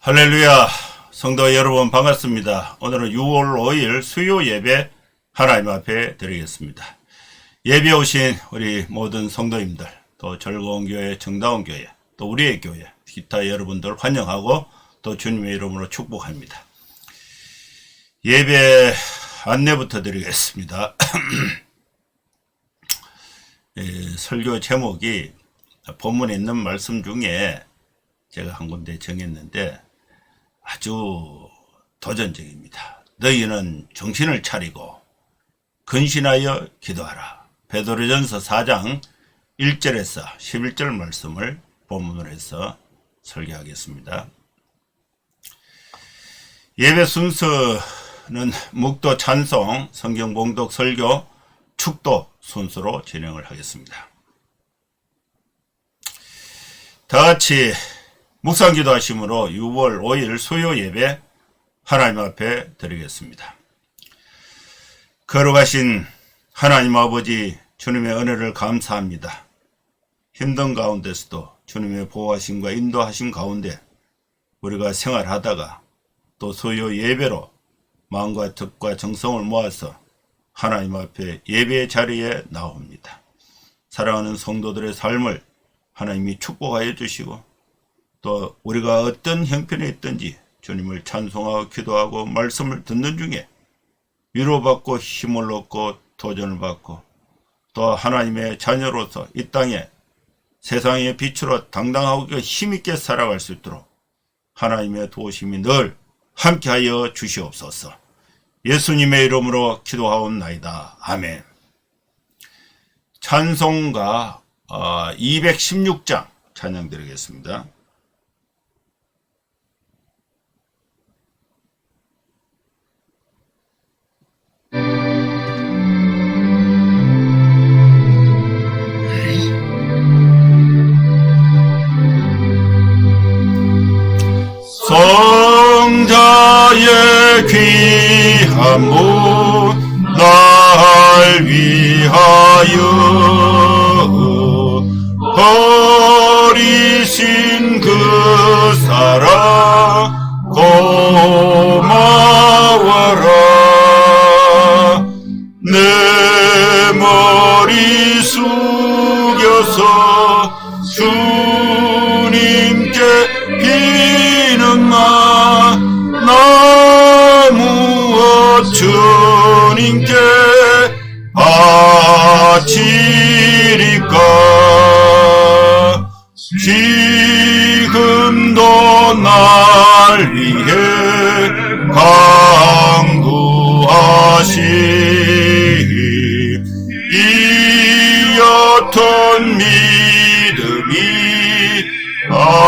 할렐루야, 성도 여러분 반갑습니다. 오늘은 6월 5일 수요 예배 하나님 앞에 드리겠습니다. 예배 오신 우리 모든 성도님들, 또 즐거운 교회, 정다운 교회, 또 우리의 교회, 기타 여러분들 환영하고 또 주님의 이름으로 축복합니다. 예배 안내부터 드리겠습니다. 설교 제목이 본문에 있는 말씀 중에 제가 한 군데 정했는데 아주 도전적입니다. 너희는 정신을 차리고 근신하여 기도하라. 베드로전서 4장 1절에서 11절 말씀을 본문으로 해서 설교하겠습니다. 예배 순서는 묵도 찬송, 성경 봉독 설교, 축도 순서로 진행을 하겠습니다. 다같이 묵상 기도하심으로 6월 5일 수요 예배 하나님 앞에 드리겠습니다. 거룩하신 하나님 아버지, 주님의 은혜를 감사합니다. 힘든 가운데서도 주님의 보호하심과 인도하심 가운데 우리가 생활하다가 또 수요 예배로 마음과 뜻과 정성을 모아서 하나님 앞에 예배의 자리에 나옵니다. 사랑하는 성도들의 삶을 하나님이 축복하여 주시고 또 우리가 어떤 형편에 있든지 주님을 찬송하고 기도하고 말씀을 듣는 중에 위로받고 힘을 얻고 도전을 받고 또 하나님의 자녀로서 이 땅에 세상의 빛으로 당당하고 힘있게 살아갈 수 있도록 하나님의 도우심이 늘 함께하여 주시옵소서. 예수님의 이름으로 기도하옵나이다. 아멘. 찬송가 216장 찬양 드리겠습니다. 성자의 귀한 문 날 위하여 버리신 그 사랑 고마워라. 내 머리 숙여서 주님께 비는마 나 무엇 주님께 바치리까. 지금도 날 위해 간구하시 이 어떤 믿음이 아옵나니.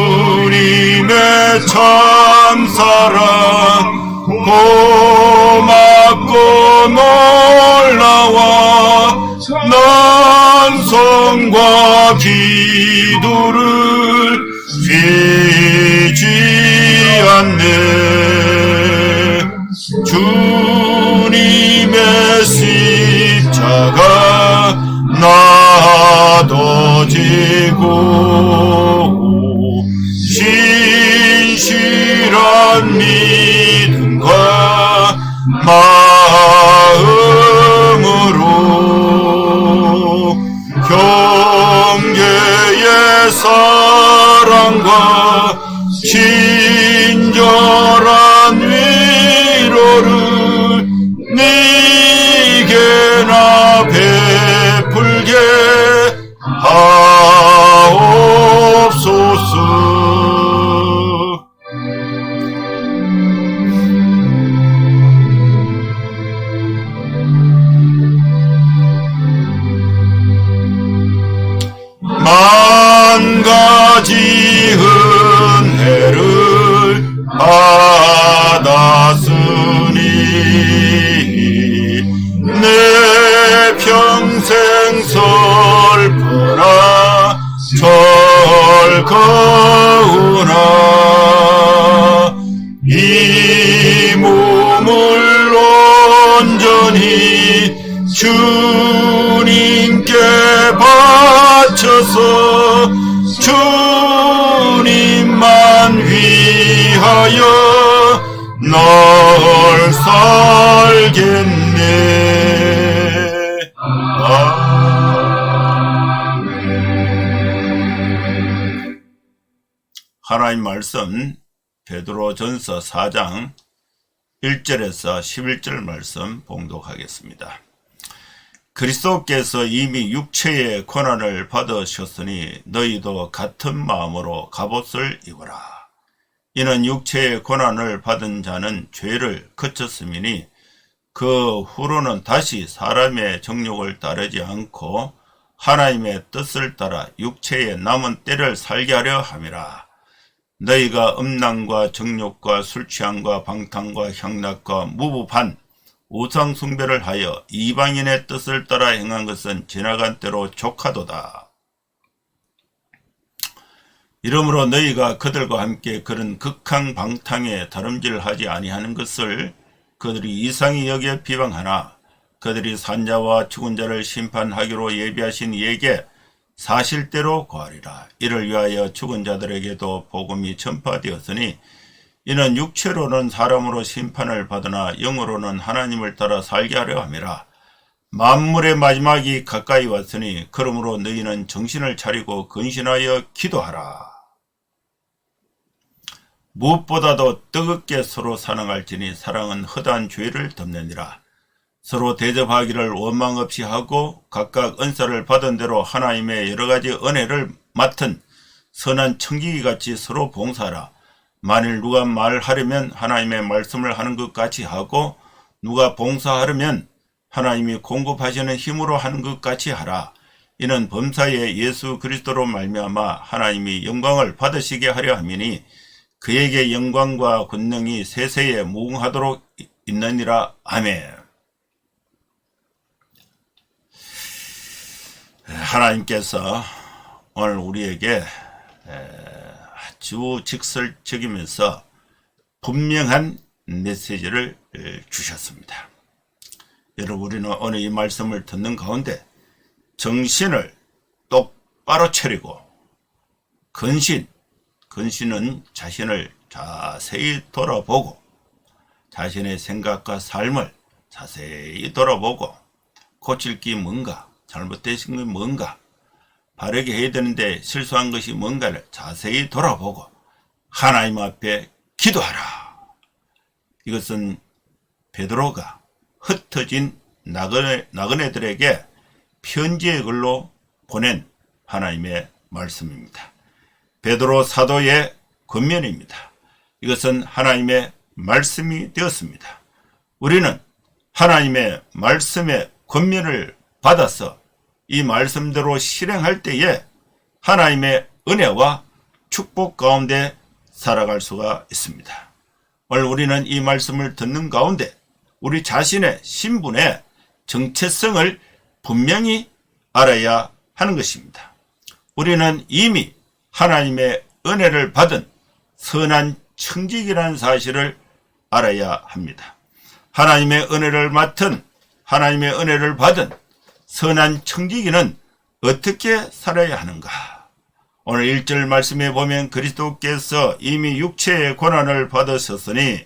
주님의 참사랑 고맙고 놀라워 난성과 기도를 쉬지 않네. 주님의 십자가 나도 지고 신실한 믿음과 마음으로 형제의 사랑과 친절한 위로를 네게나 베풀게 하옵소서. 만 가지 은혜를 받았으니 내 평생 슬프나 즐거우나 이 몸을 온전히 주님께 받 주소서. 주님만 위하여 널 살겠네. 하나님 말씀 베드로전서 4장 1절에서 11절 말씀 봉독하겠습니다. 그리스도께서 이미 육체의 고난을 받으셨으니 너희도 같은 마음으로 갑옷을 입어라. 이는 육체의 고난을 받은 자는 죄를 그쳤음이니 그 후로는 다시 사람의 정욕을 따르지 않고 하나님의 뜻을 따라 육체의 남은 때를 살게 하려 함이라. 너희가 음란과 정욕과 술취함과 방탕과 향락과 무부반 우상 숭배를 하여 이방인의 뜻을 따라 행한 것은 지나간 때로 족하도다. 이러므로 너희가 그들과 함께 그런 극한 방탕에 다름질하지 아니하는 것을 그들이 이상히 여겨 비방하나 그들이 산자와 죽은 자를 심판하기로 예비하신 이에게 사실대로 고하리라. 이를 위하여 죽은 자들에게도 복음이 전파되었으니 이는 육체로는 사람으로 심판을 받으나 영으로는 하나님을 따라 살게 하려 함이라. 만물의 마지막이 가까이 왔으니 그러므로 너희는 정신을 차리고 근신하여 기도하라. 무엇보다도 뜨겁게 서로 사랑할지니 사랑은 허다한 죄를 덮느니라. 서로 대접하기를 원망 없이 하고 각각 은사를 받은 대로 하나님의 여러가지 은혜를 맡은 선한 청지기같이 서로 봉사하라. 만일 누가 말하려면 하나님의 말씀을 하는 것 같이 하고 누가 봉사하려면 하나님이 공급하시는 힘으로 하는 것 같이 하라. 이는 범사에 예수 그리스도로 말미암아 하나님이 영광을 받으시게 하려 함이니 그에게 영광과 권능이 세세에 무궁하도록 있느니라. 아멘. 하나님께서 오늘 우리에게 아주 직설적이면서 분명한 메시지를 주셨습니다. 여러분, 우리는 오늘 이 말씀을 듣는 가운데 정신을 똑바로 차리고 근신은 자신을 자세히 돌아보고 자신의 생각과 삶을 자세히 돌아보고 고칠 게 뭔가, 잘못되신 게 뭔가, 바르게 해야 되는데 실수한 것이 뭔가를 자세히 돌아보고 하나님 앞에 기도하라. 이것은 베드로가 흩어진 나그네들에게 편지의 글로 보낸 하나님의 말씀입니다. 베드로 사도의 권면입니다. 이것은 하나님의 말씀이 되었습니다. 우리는 하나님의 말씀의 권면을 받아서 이 말씀대로 실행할 때에 하나님의 은혜와 축복 가운데 살아갈 수가 있습니다. 오늘 우리는 이 말씀을 듣는 가운데 우리 자신의 신분의 정체성을 분명히 알아야 하는 것입니다. 우리는 이미 하나님의 은혜를 받은 선한 청지기라는 사실을 알아야 합니다. 하나님의 은혜를 받은 선한 청지기는 어떻게 살아야 하는가? 오늘 1절 말씀에 보면 그리스도께서 이미 육체의 고난을 받으셨으니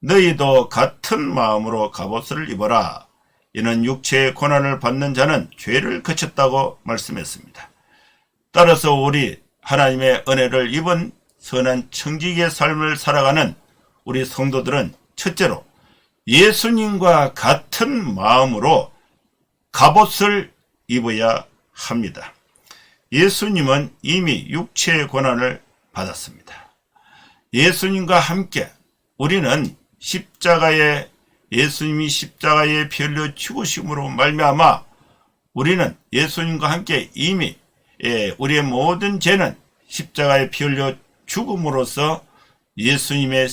너희도 같은 마음으로 갑옷을 입어라. 이는 육체의 고난을 받는 자는 죄를 그쳤다고 말씀했습니다. 따라서 우리 하나님의 은혜를 입은 선한 청지기의 삶을 살아가는 우리 성도들은 첫째로 예수님과 같은 마음으로 갑옷을 입어야 합니다. 예수님은 이미 육체의 고난을 받았습니다. 예수님과 함께 우리는 예수님이 십자가에 피 흘려 죽으심으로 말미암아 우리는 예수님과 함께 이미 우리의 모든 죄는 십자가에 피 흘려 죽음으로써 예수님의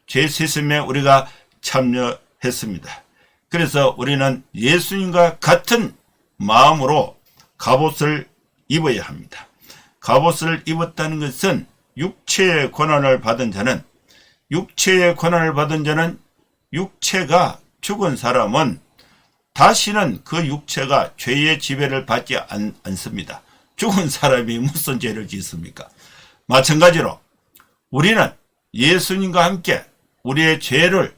죄 씻음에 우리가 참여했습니다. 그래서 우리는 예수님과 같은 마음으로 갑옷을 입어야 합니다. 갑옷을 입었다는 것은 육체의 고난을 받은 자는 육체가 죽은 사람은 다시는 그 육체가 죄의 지배를 받지 않습니다. 죽은 사람이 무슨 죄를 짓습니까? 마찬가지로 우리는 예수님과 함께 우리의 죄를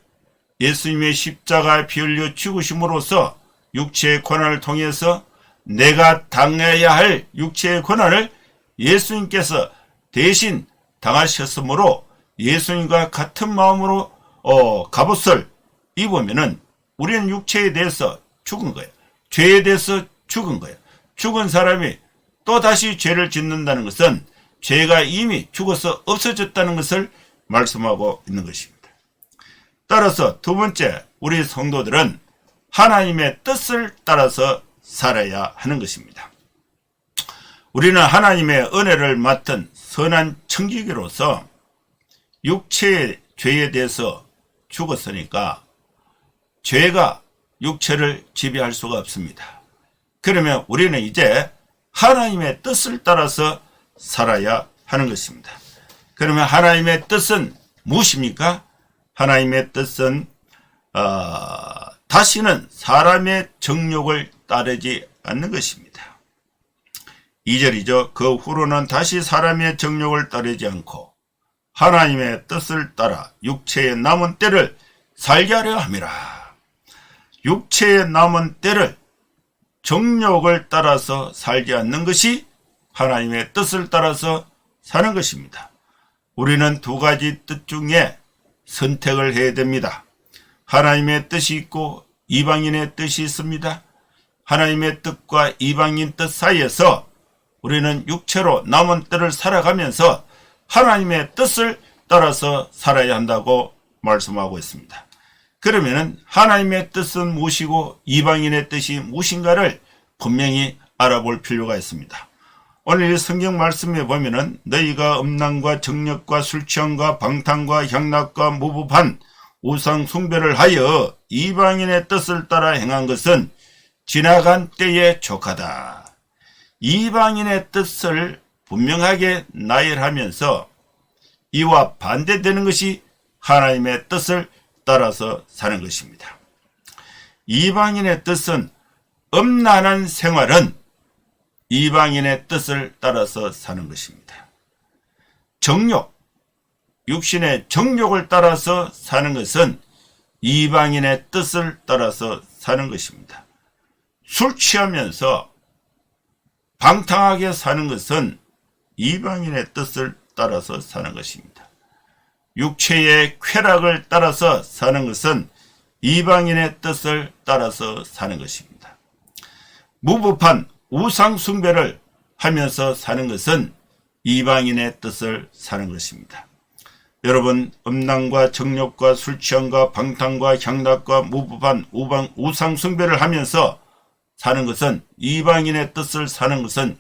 예수님의 십자가에 피 흘려 죽으심으로써 육체의 고난을 통해서 내가 당해야 할 육체의 고난을 예수님께서 대신 당하셨으므로 예수님과 같은 마음으로 갑옷을 입으면은 우리는 육체에 대해서 죽은 거예요. 죄에 대해서 죽은 거예요. 죽은 사람이 또 다시 죄를 짓는다는 것은 죄가 이미 죽어서 없어졌다는 것을 말씀하고 있는 것입니다. 따라서 두 번째, 우리 성도들은 하나님의 뜻을 따라서 살아야 하는 것입니다. 우리는 하나님의 은혜를 맡은 선한 청지기로서 육체의 죄에 대해서 죽었으니까 죄가 육체를 지배할 수가 없습니다. 그러면 우리는 이제 하나님의 뜻을 따라서 살아야 하는 것입니다. 그러면 하나님의 뜻은 무엇입니까? 하나님의 뜻은 다시는 사람의 정욕을 따르지 않는 것입니다. 2절이죠. 그 후로는 다시 사람의 정욕을 따르지 않고 하나님의 뜻을 따라 육체의 남은 때를 살게 하려 함이라. 육체의 남은 때를 정욕을 따라서 살지 않는 것이 하나님의 뜻을 따라서 사는 것입니다. 우리는 두 가지 뜻 중에 선택을 해야 됩니다. 하나님의 뜻이 있고 이방인의 뜻이 있습니다. 하나님의 뜻과 이방인 뜻 사이에서 우리는 육체로 남은 때를 살아가면서 하나님의 뜻을 따라서 살아야 한다고 말씀하고 있습니다. 그러면 하나님의 뜻은 무엇이고 이방인의 뜻이 무엇인가를 분명히 알아볼 필요가 있습니다. 오늘 이 성경 말씀에 보면은 너희가 음란과 정력과 술취함과 방탕과 향락과 무부판 우상 숭배를 하여 이방인의 뜻을 따라 행한 것은 지나간 때에 족하다. 이방인의 뜻을 분명하게 나열하면서 이와 반대되는 것이 하나님의 뜻을 따라서 사는 것입니다. 이방인의 뜻은 음란한 생활은 이방인의 뜻을 따라서 사는 것입니다. 정욕, 육신의 정욕을 따라서 사는 것은 이방인의 뜻을 따라서 사는 것입니다. 술 취하면서 방탕하게 사는 것은 이방인의 뜻을 따라서 사는 것입니다. 육체의 쾌락을 따라서 사는 것은 이방인의 뜻을 따라서 사는 것입니다. 무부판 우상 숭배를 하면서 사는 것은 이방인의 뜻을 사는 것입니다. 여러분, 음란과 정욕과 술취함과 방탕과 향락과 무부판 우상 숭배를 하면서 사는 것은 이방인의 뜻을 사는 것은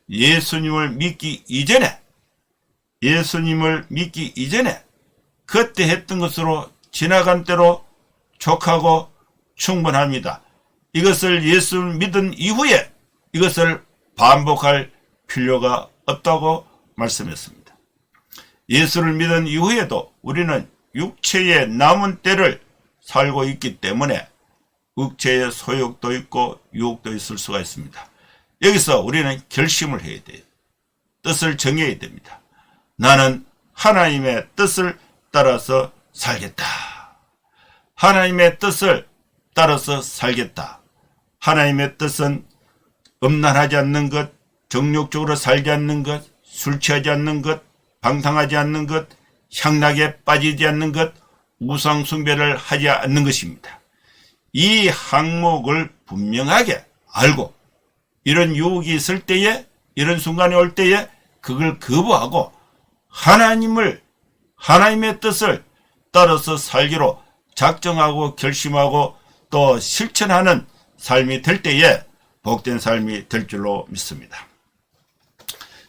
예수님을 믿기 이전에 그때 했던 것으로 지나간 대로 족하고 충분합니다. 이것을 예수를 믿은 이후에 이것을 반복할 필요가 없다고 말씀했습니다. 예수를 믿은 이후에도 우리는 육체의 남은 때를 살고 있기 때문에 육체의 소욕도 있고 유혹도 있을 수가 있습니다. 여기서 우리는 결심을 해야 돼요. 뜻을 정해야 됩니다. 나는 하나님의 뜻을 따라서 살겠다. 하나님의 뜻을 따라서 살겠다. 하나님의 뜻은 음란하지 않는 것, 정욕적으로 살지 않는 것, 술 취하지 않는 것, 방탕하지 않는 것, 향락에 빠지지 않는 것, 우상 숭배를 하지 않는 것입니다. 이 항목을 분명하게 알고 이런 유혹이 있을 때에, 이런 순간이 올 때에 그걸 거부하고 하나님의 뜻을 따라서 살기로 작정하고 결심하고 또 실천하는 삶이 될 때에 복된 삶이 될 줄로 믿습니다.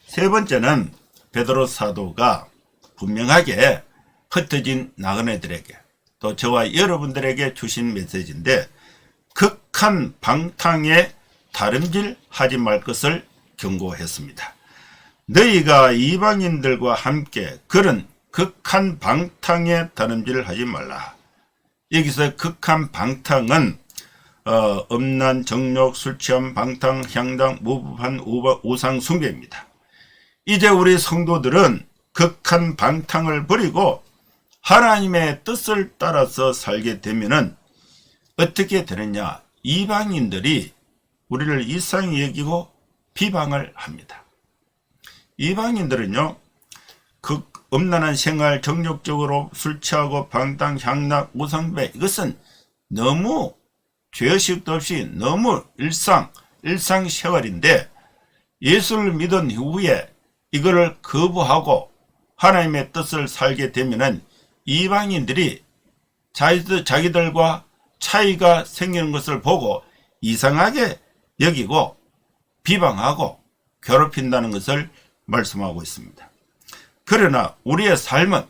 세 번째는 베드로 사도가 분명하게 흩어진 나그네들에게 또 저와 여러분들에게 주신 메시지인데, 극한 방탕에 다름질하지 말 것을 경고했습니다. 너희가 이방인들과 함께 그런 극한 방탕에 다름질하지 말라. 여기서 극한 방탕은 음란, 정욕, 술취함, 방탕, 향당, 무부한 우상 숭배입니다. 이제 우리 성도들은 극한 방탕을 버리고 하나님의 뜻을 따라서 살게 되면은 어떻게 되느냐? 이방인들이 우리를 이상히 여기고 비방을 합니다. 이방인들은요, 음란한 생활, 정욕적으로 술 취하고 방탕, 향락, 우상배, 이것은 너무 죄의식도 없이 너무 일상생활인데, 예수를 믿은 이후에 이거를 거부하고 하나님의 뜻을 살게 되면은 이방인들이 자기들과 차이가 생기는 것을 보고 이상하게 여기고 비방하고 괴롭힌다는 것을 말씀하고 있습니다. 그러나 우리의 삶은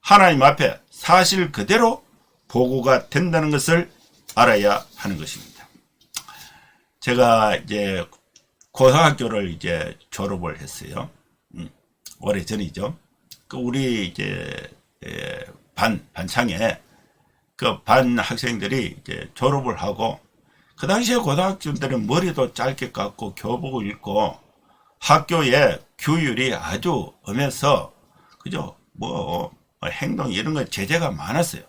하나님 앞에 사실 그대로 보고가 된다는 것을 알아야 하는 것입니다. 제가 이제 고등학교를 이제 졸업을 했어요. 오래 전이죠. 우리 이제 반창에 그 반 학생들이 이제 졸업을 하고, 그 당시에 고등학생들은 머리도 짧게 깎고 교복을 입고 학교에 규율이 아주 엄해서 그죠, 뭐 행동 이런 거 제재가 많았어요.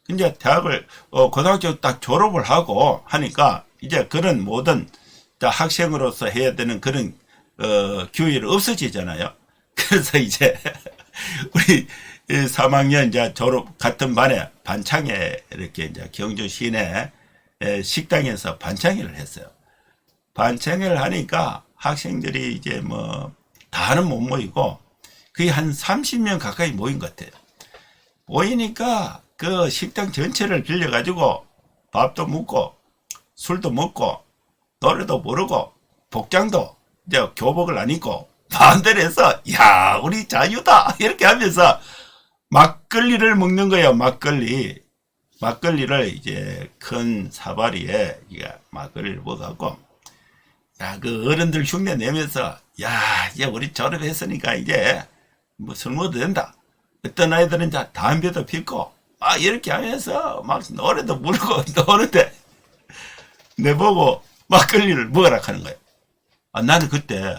근데 대학을 고등학교 딱 졸업을 하고 하니까 이제 그런 모든 학생으로서 해야 되는 그런 규율이 없어지잖아요. 그래서 이제 우리 3학년 이제 졸업 같은 반에 반창회 이렇게 이제 경주 시내 식당에서 반창회를 했어요. 반창회를 하니까 학생들이 이제 뭐 다는 못 모이고 거의 한 30명 가까이 모인 것 같아요. 모이니까 그 식당 전체를 빌려가지고 밥도 먹고 술도 먹고 노래도 부르고 복장도 이제 교복을 안 입고 마음대로 해서 야 우리 자유다 이렇게 하면서 막걸리를 먹는 거예요. 막걸리를 이제 큰 사바리에 막걸리를 먹어갖고 야 그 어른들 흉내 내면서 야 이제 우리 졸업했으니까 이제 뭐 술 먹어도 된다. 어떤 아이들은 이제 담배도 피고 이렇게 하면서 막 노래도 부르고 노는데 내보고 막걸리를 먹으라 하는 거예요. 나는 그때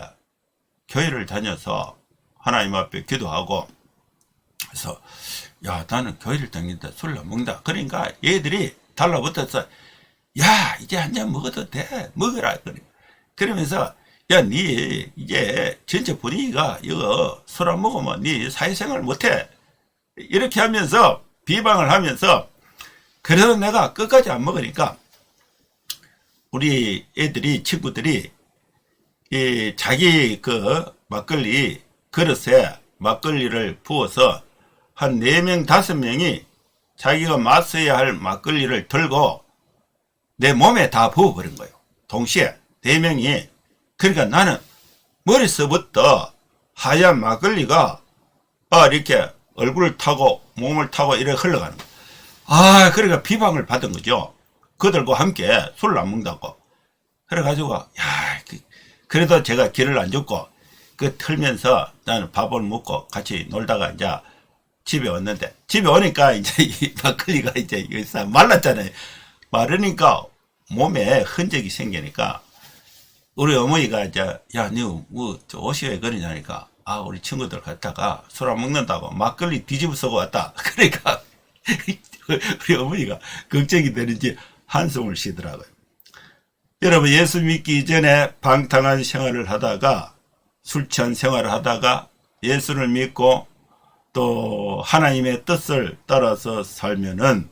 교회를 다녀서 하나님 앞에 기도하고 그래서 야 나는 교회를 다니는데 술을 안 먹는다. 그러니까 얘들이 달라붙어서 야 이제 한 잔 먹어도 돼 먹으라. 그러면서 야 니 이제 전체 분위기가 이거 술 안 먹으면 니 사회생활 못해 이렇게 하면서 비방을 하면서, 그래서 내가 끝까지 안 먹으니까 우리 애들이 친구들이 자기 그 막걸리 그릇에 막걸리를 부어서 한 4명 5명이 자기가 마셔야 할 막걸리를 들고 내 몸에 다 부어버린 거예요. 동시에 4명이. 그러니까 나는 머리서부터 하얀 막걸리가 이렇게 얼굴을 타고 몸을 타고 이렇게 흘러가는 거예요. 그러니까 비방을 받은 거죠. 그들과 함께 술을 안 먹는다고. 그래가지고 그래도 제가 길을 안 줬고 그 틀면서 나는 밥을 먹고 같이 놀다가 이제 집에 왔는데, 집에 오니까 이제 이 막걸리가 이제 말랐잖아요. 마르니까 몸에 흔적이 생기니까 우리 어머니가 이제 야 니 뭐 옷이 왜 그러냐니까 우리 친구들 갔다가 술 안 먹는다고 막걸리 뒤집어 쓰고 왔다. 그러니까 우리 어머니가 걱정이 되는지 한숨을 쉬더라고요. 여러분, 예수 믿기 이전에 방탕한 생활을 하다가 술 취한 생활을 하다가 예수를 믿고 또 하나님의 뜻을 따라서 살면은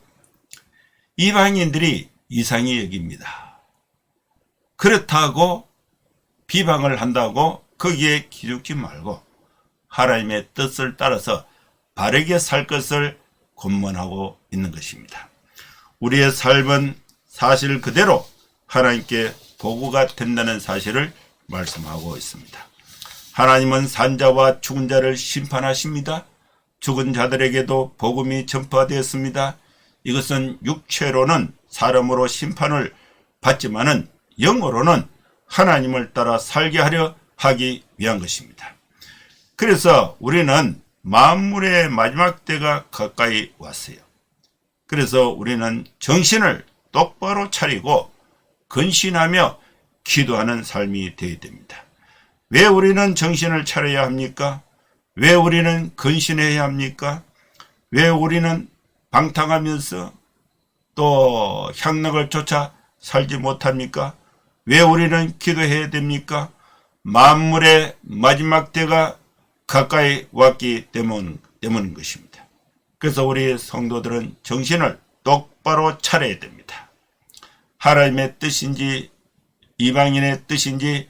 이방인들이 이상히 여깁니다. 그렇다고 비방을 한다고 거기에 기죽지 말고 하나님의 뜻을 따라서 바르게 살 것을 권면하고 있는 것입니다. 우리의 삶은 사실 그대로 하나님께 보고가 된다는 사실을 말씀하고 있습니다. 하나님은 산자와 죽은 자를 심판하십니다. 죽은 자들에게도 복음이 전파되었습니다. 이것은 육체로는 사람으로 심판을 받지만은 영으로는 하나님을 따라 살게 하려 하기 위한 것입니다. 그래서 우리는 만물의 마지막 때가 가까이 왔어요. 그래서 우리는 정신을 똑바로 차리고 근신하며 기도하는 삶이 되어야 됩니다. 왜 우리는 정신을 차려야 합니까? 왜 우리는 근신해야 합니까? 왜 우리는 방탕하면서 또 향락을 쫓아 살지 못합니까? 왜 우리는 기도해야 됩니까? 만물의 마지막 때가 가까이 왔기 때문인 것입니다. 그래서 우리 성도들은 정신을 똑바로 차려야 됩니다. 하나님의 뜻인지 이방인의 뜻인지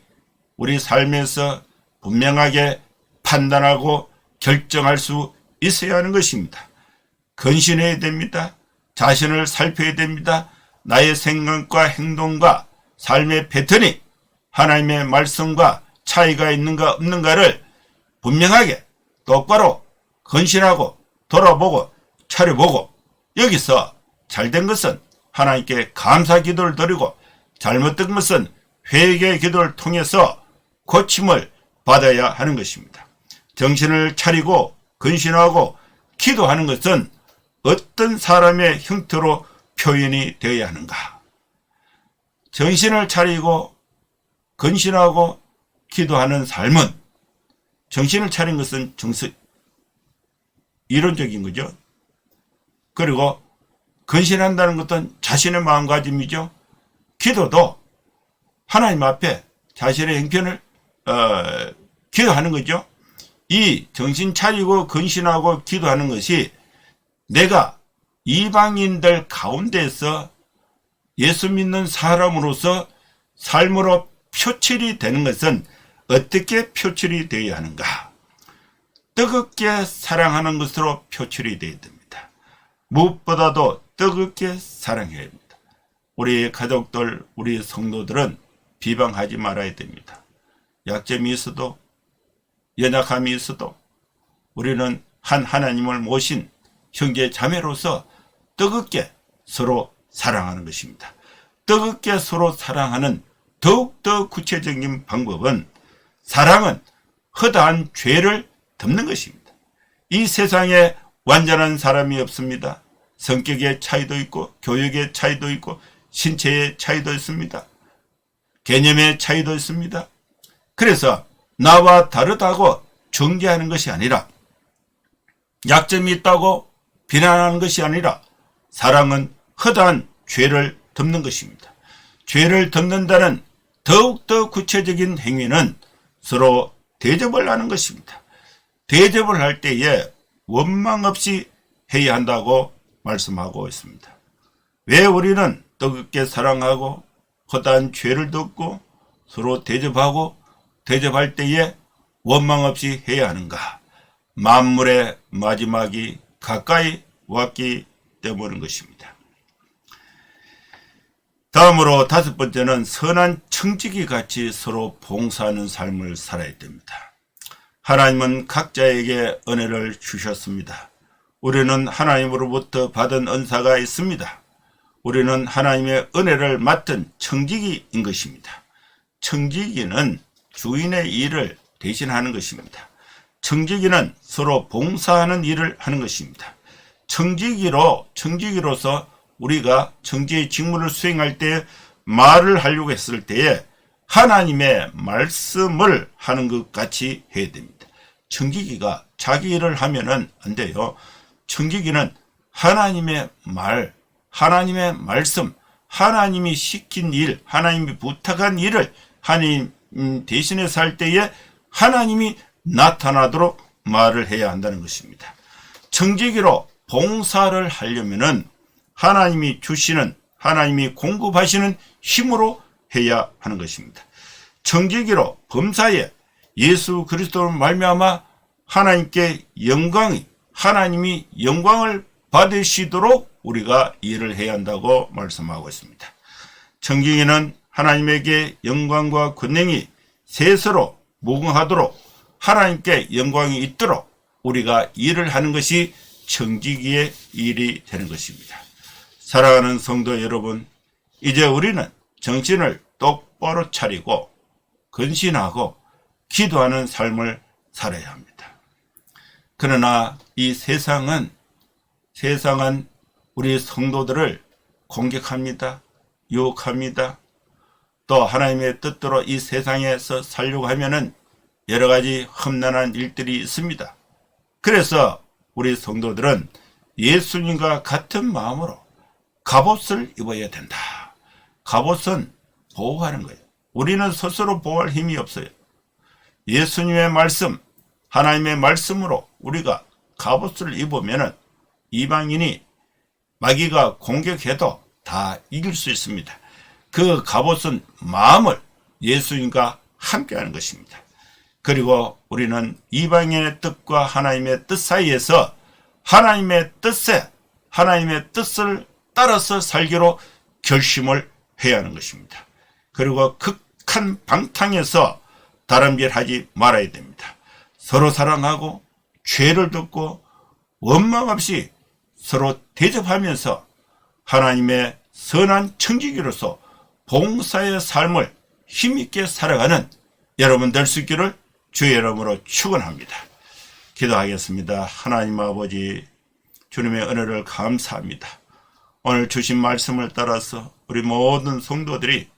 우리 삶에서 분명하게 판단하고 결정할 수 있어야 하는 것입니다. 근신해야 됩니다. 자신을 살펴야 됩니다. 나의 생각과 행동과 삶의 패턴이 하나님의 말씀과 차이가 있는가 없는가를 분명하게 똑바로 근신하고 돌아보고 차려보고, 여기서 잘된 것은 하나님께 감사 기도를 드리고 잘못된 것은 회개의 기도를 통해서 고침을 받아야 하는 것입니다. 정신을 차리고 근신하고 기도하는 것은 어떤 사람의 형태로 표현이 되어야 하는가? 정신을 차리고 근신하고 기도하는 삶은, 정신을 차린 것은 이론적인 거죠. 그리고 근신한다는 것은 자신의 마음가짐이죠. 기도도 하나님 앞에 자신의 형편을 기도하는 거죠. 이 정신 차리고 근신하고 기도하는 것이 내가 이방인들 가운데서 예수 믿는 사람으로서 삶으로 표출이 되는 것은 어떻게 표출이 되어야 하는가? 뜨겁게 사랑하는 것으로 표출이 되어야 됩니다. 무엇보다도 뜨겁게 사랑해야 합니다. 우리 가족들, 우리 성도들은 비방하지 말아야 됩니다. 약점이 있어도, 연약함이 있어도 우리는 한 하나님을 모신 형제 자매로서 뜨겁게 서로 사랑하는 것입니다. 뜨겁게 서로 사랑하는 더욱더 구체적인 방법은, 사랑은 허다한 죄를 덮는 것입니다. 이 세상에 완전한 사람이 없습니다. 성격의 차이도 있고 교육의 차이도 있고 신체의 차이도 있습니다. 개념의 차이도 있습니다. 그래서 나와 다르다고 정죄하는 것이 아니라, 약점이 있다고 비난하는 것이 아니라, 사랑은 허다한 죄를 덮는 것입니다. 죄를 덮는다는 더욱더 구체적인 행위는 서로 대접을 하는 것입니다. 대접을 할 때에 원망 없이 해야 한다고 말씀하고 있습니다. 왜 우리는 뜨겁게 사랑하고 허다한 죄를 덮고 서로 대접하고 대접할 때에 원망 없이 해야 하는가? 만물의 마지막이 가까이 왔기 때문인 것입니다. 다음으로 다섯 번째는 선한 청지기 같이 서로 봉사하는 삶을 살아야 됩니다. 하나님은 각자에게 은혜를 주셨습니다. 우리는 하나님으로부터 받은 은사가 있습니다. 우리는 하나님의 은혜를 맡은 청지기인 것입니다. 청지기는 주인의 일을 대신하는 것입니다. 청지기는 서로 봉사하는 일을 하는 것입니다. 청지기로서 우리가 청지의 직무를 수행할 때 말을 하려고 했을 때에 하나님의 말씀을 하는 것 같이 해야 됩니다. 청지기가 자기 일을 하면은 안 돼요. 청지기는 하나님의 말, 하나님의 말씀, 하나님이 시킨 일, 하나님이 부탁한 일을 하나님 대신해서 할 때에 하나님이 나타나도록 말을 해야 한다는 것입니다. 청지기로 봉사를 하려면은 하나님이 주시는, 하나님이 공급하시는 힘으로 해야 하는 것입니다. 청지기로 범사에 예수 그리스도로 말미암아 하나님께 하나님이 영광을 받으시도록 우리가 일을 해야 한다고 말씀하고 있습니다. 청지기는 하나님에게 영광과 권능이 세서로 무궁하도록 하나님께 영광이 있도록 우리가 일을 하는 것이 청지기의 일이 되는 것입니다. 사랑하는 성도 여러분, 이제 우리는 정신을 똑바로 차리고 근신하고 기도하는 삶을 살아야 합니다. 그러나 이 세상은 우리 성도들을 공격합니다. 유혹합니다. 또 하나님의 뜻대로 이 세상에서 살려고 하면은 여러 가지 험난한 일들이 있습니다. 그래서 우리 성도들은 예수님과 같은 마음으로 갑옷을 입어야 된다. 갑옷은 보호하는 거예요. 우리는 스스로 보호할 힘이 없어요. 예수님의 말씀, 하나님의 말씀으로 우리가 갑옷을 입으면은 이방인이 마귀가 공격해도 다 이길 수 있습니다. 그 갑옷은 마음을 예수님과 함께하는 것입니다. 그리고 우리는 이방인의 뜻과 하나님의 뜻 사이에서 하나님의 뜻을 따라서 살기로 결심을 해야 하는 것입니다. 그리고 극한 방탕에서 다름질하지 말아야 됩니다. 서로 사랑하고 죄를 듣고 원망 없이 서로 대접하면서 하나님의 선한 청지기로서 봉사의 삶을 힘있게 살아가는 여러분 될 수 있기를 주의 이름으로 축원합니다. 기도하겠습니다. 하나님 아버지, 주님의 은혜를 감사합니다. 오늘 주신 말씀을 따라서 우리 모든 성도들이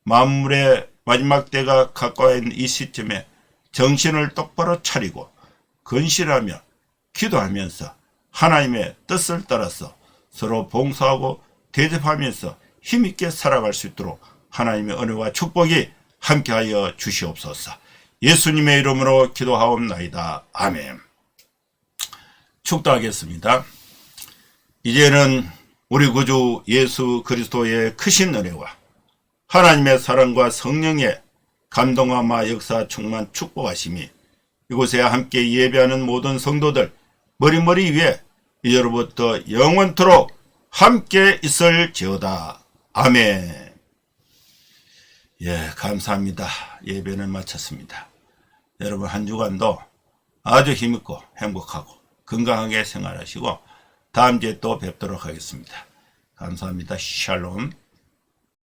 만물의 마지막 때가 가까워 있는 이 시점에 정신을 똑바로 차리고 건실하며 기도하면서 하나님의 뜻을 따라서 서로 봉사하고 대접하면서 힘있게 살아갈 수 있도록 하나님의 은혜와 축복이 함께하여 주시옵소서. 예수님의 이름으로 기도하옵나이다. 아멘. 축도하겠습니다. 이제는 우리 구주 예수 그리스도의 크신 은혜와 하나님의 사랑과 성령의 감동과 역사 충만 축복하심이 이곳에 함께 예배하는 모든 성도들 머리머리 위에 이제로부터 영원토록 함께 있을지어다. 아멘. 예, 감사합니다. 예배는 마쳤습니다. 여러분 한 주간도 아주 힘있고 행복하고 건강하게 생활하시고 다음 주에 또 뵙도록 하겠습니다. 감사합니다. 샬롬.